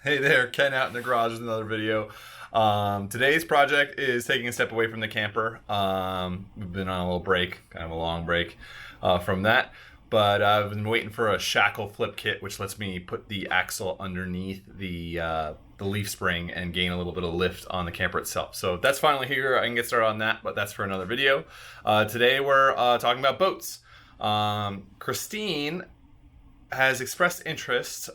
Hey there, Ken out in the garage with another video. Today's project is taking a step away from the camper. We've been on a little break, kind of a long break from that. But I've been waiting for a shackle flip kit, which lets me put the axle underneath the leaf spring and gain a little bit of lift on the camper itself. So that's finally here. I can get started on that, but that's for another video. Today we're talking about boats. Christine has expressed interest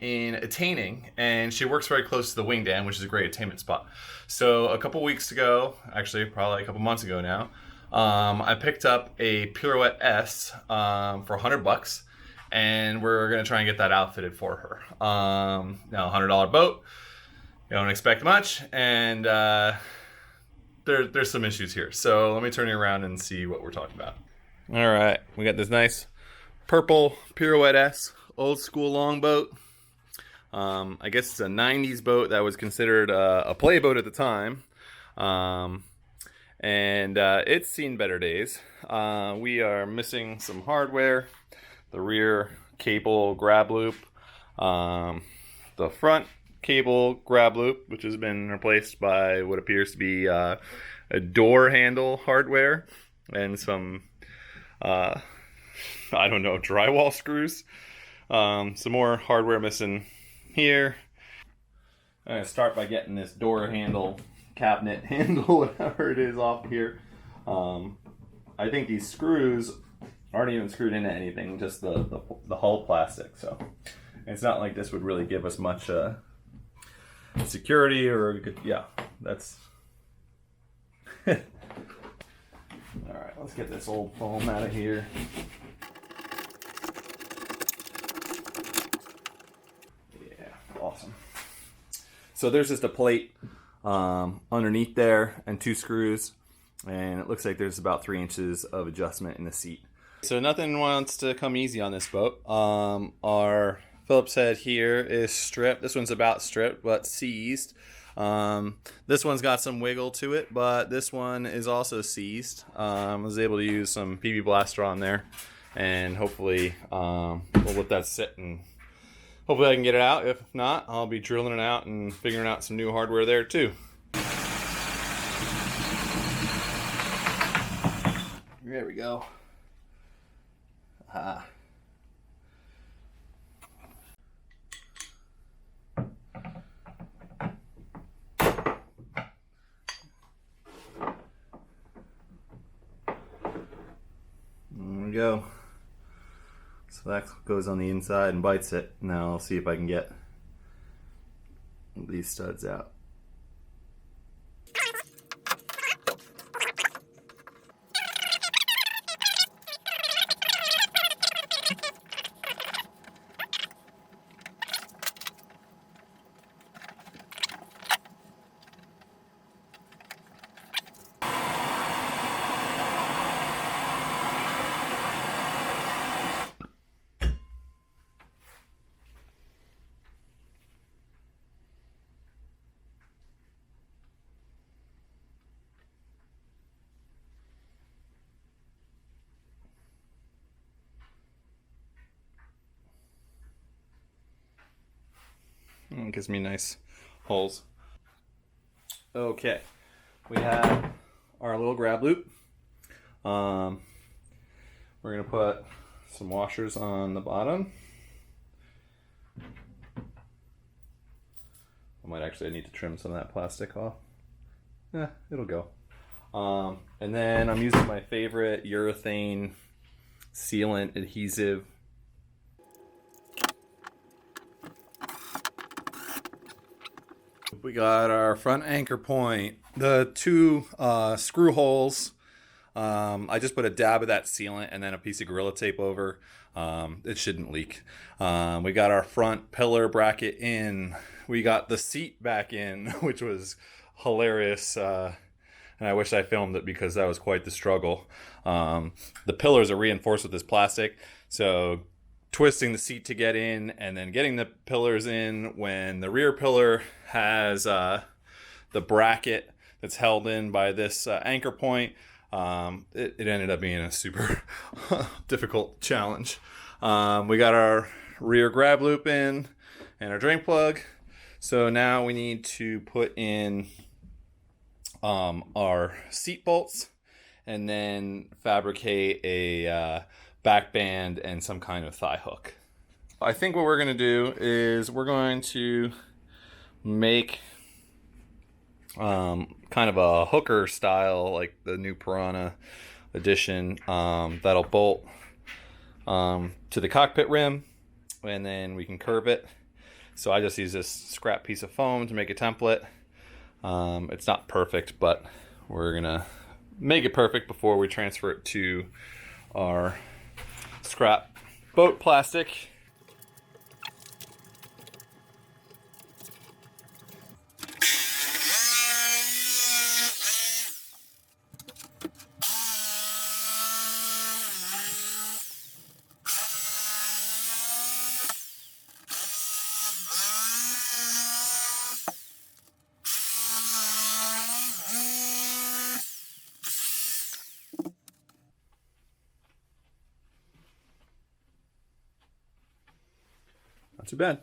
in attaining, and she works very close to the wing dam, which is a great attainment spot. So a couple weeks ago, actually probably a couple months ago now, I picked up a Pirouette S for $100, and we're gonna try and get that outfitted for her. Now, $100 boat, you don't expect much, and there's some issues here. So let me turn you around and see what we're talking about. All right, we got this nice purple Pirouette S, old school longboat. I guess it's a 90s boat that was considered a play boat at the time. And it's seen better days. We are missing some hardware, the rear cable grab loop, the front cable grab loop, which has been replaced by what appears to be a door handle hardware, and some I don't know, drywall screws. Some more hardware missing here. I'm gonna start by getting this door handle, cabinet handle, whatever it is, off here. I think these screws aren't even screwed into anything, just the hull plastic. So it's not like this would really give us much security, or we could, yeah, that's. All right, let's get this old foam out of here. Awesome. So there's just a plate underneath there and two screws, and it looks like there's about 3 inches of adjustment in the seat. So nothing wants to come easy on this boat. Our Phillips head here is stripped. This one's about stripped but seized. This one's got some wiggle to it, but this one is also seized. I was able to use some PB Blaster on there, and hopefully we'll let that sit, and hopefully I can get it out. If not, I'll be drilling it out and figuring out some new hardware there too. There we go. There we go. So that goes on the inside and bites it. Now I'll see if I can get these studs out. It gives me nice holes. Okay, we have our little grab loop. We're gonna put some washers on the bottom. I might actually need to trim some of that plastic off. Yeah, it'll go. And then I'm using my favorite urethane sealant adhesive. We got our front anchor point, the two screw holes. I just put a dab of that sealant and then a piece of Gorilla Tape over. It shouldn't leak. We got our front pillar bracket in. We got the seat back in, which was hilarious. And I wish I filmed it because that was quite the struggle. The pillars are reinforced with this plastic, so twisting the seat to get in and then getting the pillars in when the rear pillar has the bracket that's held in by this anchor point. It ended up being a super difficult challenge. We got our rear grab loop in and our drain plug. So now we need to put in our seat bolts and then fabricate a backband and some kind of thigh hook. I think what we're going to do is we're going to make kind of a hooker style, like the new Piranha edition, that'll bolt to the cockpit rim, and then we can curve it. So I just use this scrap piece of foam to make a template. It's not perfect, but we're gonna make it perfect before we transfer it to our scrap boat plastic. Not too bad.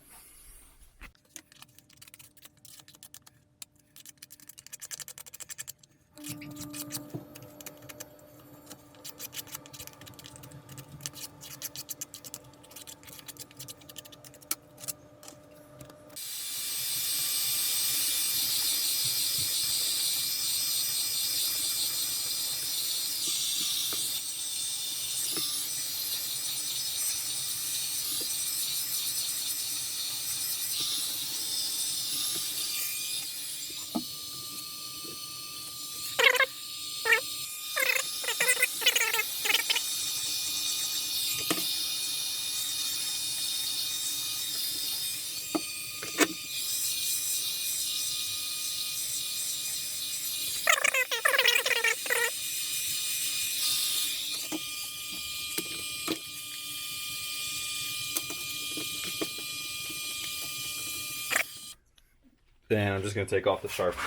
Then I'm just going to take off the sharp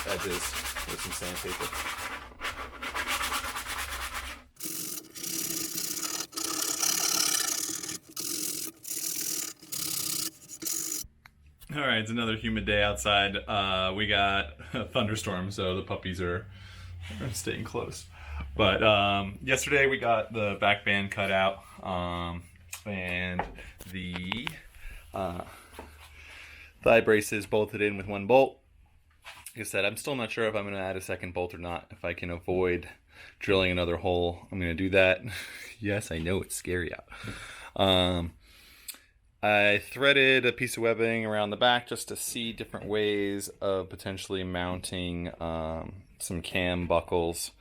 edges with some sandpaper. All right, it's another humid day outside. We got a thunderstorm, so the puppies are staying close. But yesterday we got the back band cut out, and the thigh braces bolted in with one bolt. Like I said, I'm still not sure if I'm going to add a second bolt or not. If I can avoid drilling another hole, I'm going to do that. Yes, I know it's scary out. I threaded a piece of webbing around the back just to see different ways of potentially mounting some cam buckles.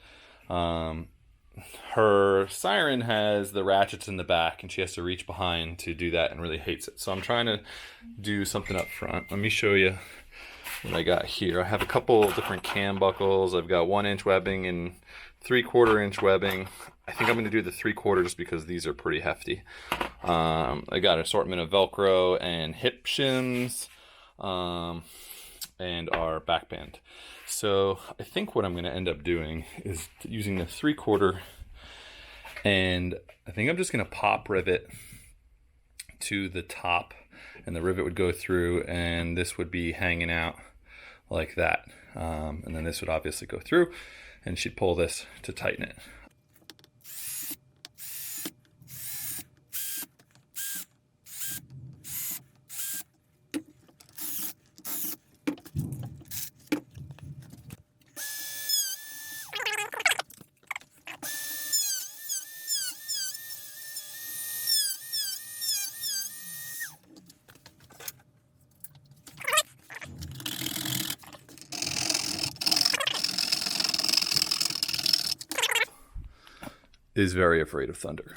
Her siren has the ratchets in the back, and she has to reach behind to do that and really hates it. So I'm trying to do something up front. Let me show you what I got here. I have a couple of different cam buckles. I've got 1-inch webbing and 3/4 inch webbing. I think I'm going to do the 3/4 just because these are pretty hefty. I got an assortment of Velcro and hip shims, and our backband. So I think what I'm going to end up doing is using the 3/4, and I think I'm just going to pop rivet to the top, and the rivet would go through, and this would be hanging out like that. And then this would obviously go through, and she'd pull this to tighten it. Is very afraid of thunder.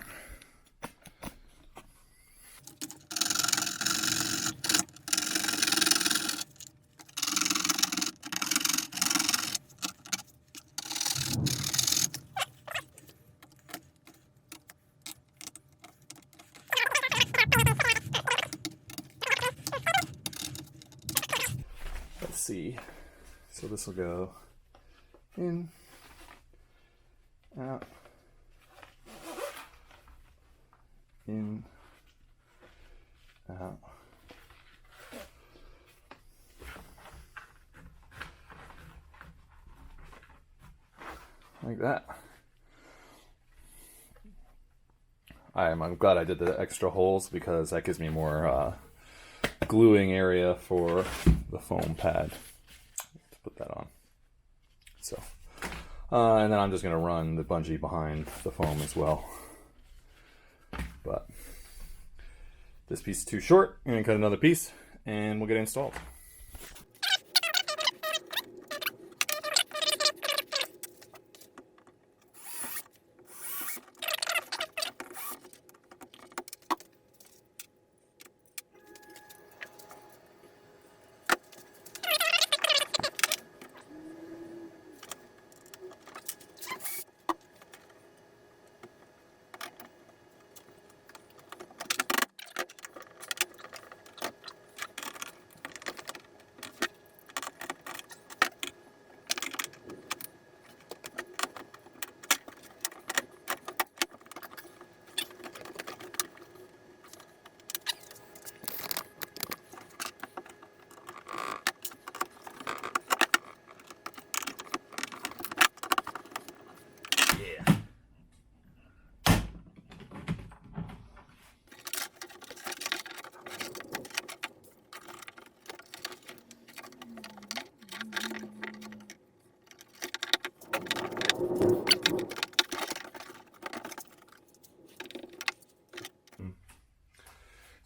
Let's see. So this will go in, out, in, out, like that. I'm glad I did the extra holes because that gives me more gluing area for the foam pad to put that on. So, and then I'm just gonna run the bungee behind the foam as well. But this piece is too short. I'm gonna cut another piece and we'll get it installed.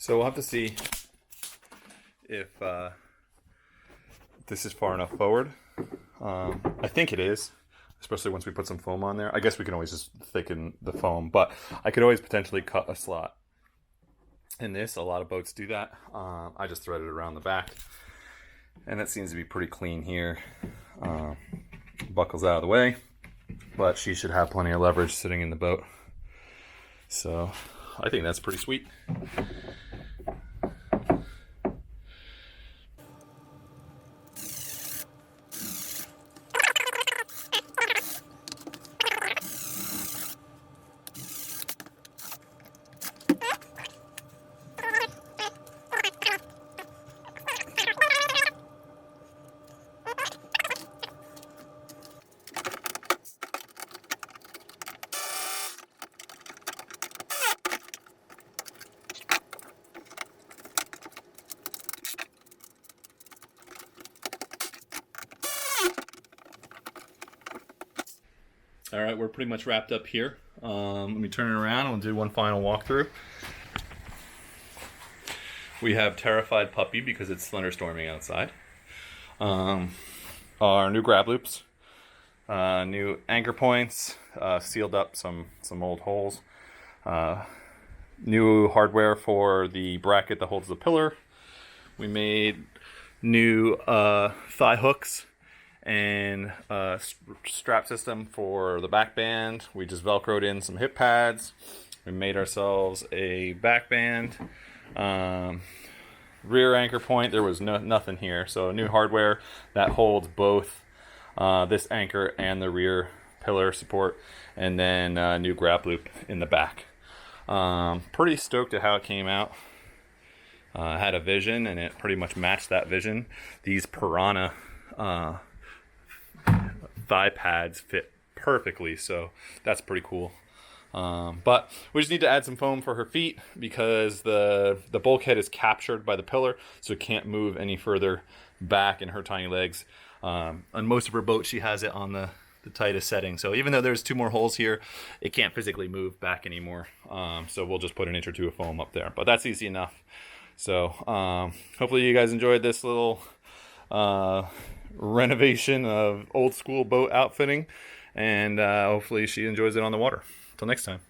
So we'll have to see if this is far enough forward. I think it is, especially once we put some foam on there. I guess we can always just thicken the foam, but I could always potentially cut a slot in this. A lot of boats do that. I just threaded it around the back, and that seems to be pretty clean here. Buckles out of the way, but she should have plenty of leverage sitting in the boat. So I think that's pretty sweet. All right, we're pretty much wrapped up here. Let me turn it around and we'll do one final walkthrough. We have Terrified Puppy because it's thunderstorming outside. Our new grab loops, new anchor points, sealed up some old holes. New hardware for the bracket that holds the pillar. We made new thigh hooks and strap system for the backband. We just velcroed in some hip pads. We made ourselves a backband, rear anchor point. There was nothing here, so new hardware that holds both this anchor and the rear pillar support, and then new grab loop in the back. Pretty stoked at how it came out. Had a vision and it pretty much matched that vision. These Piranha thigh pads fit perfectly, so that's pretty cool. But we just need to add some foam for her feet because the bulkhead is captured by the pillar, so it can't move any further back in her tiny legs. On most of her boats, she has it on the tightest setting, so even though there's 2 more holes here, it can't physically move back anymore. So we'll just put an inch or 2 of foam up there, but that's easy enough. So hopefully you guys enjoyed this little renovation of old school boat outfitting, and hopefully she enjoys it on the water. Till next time.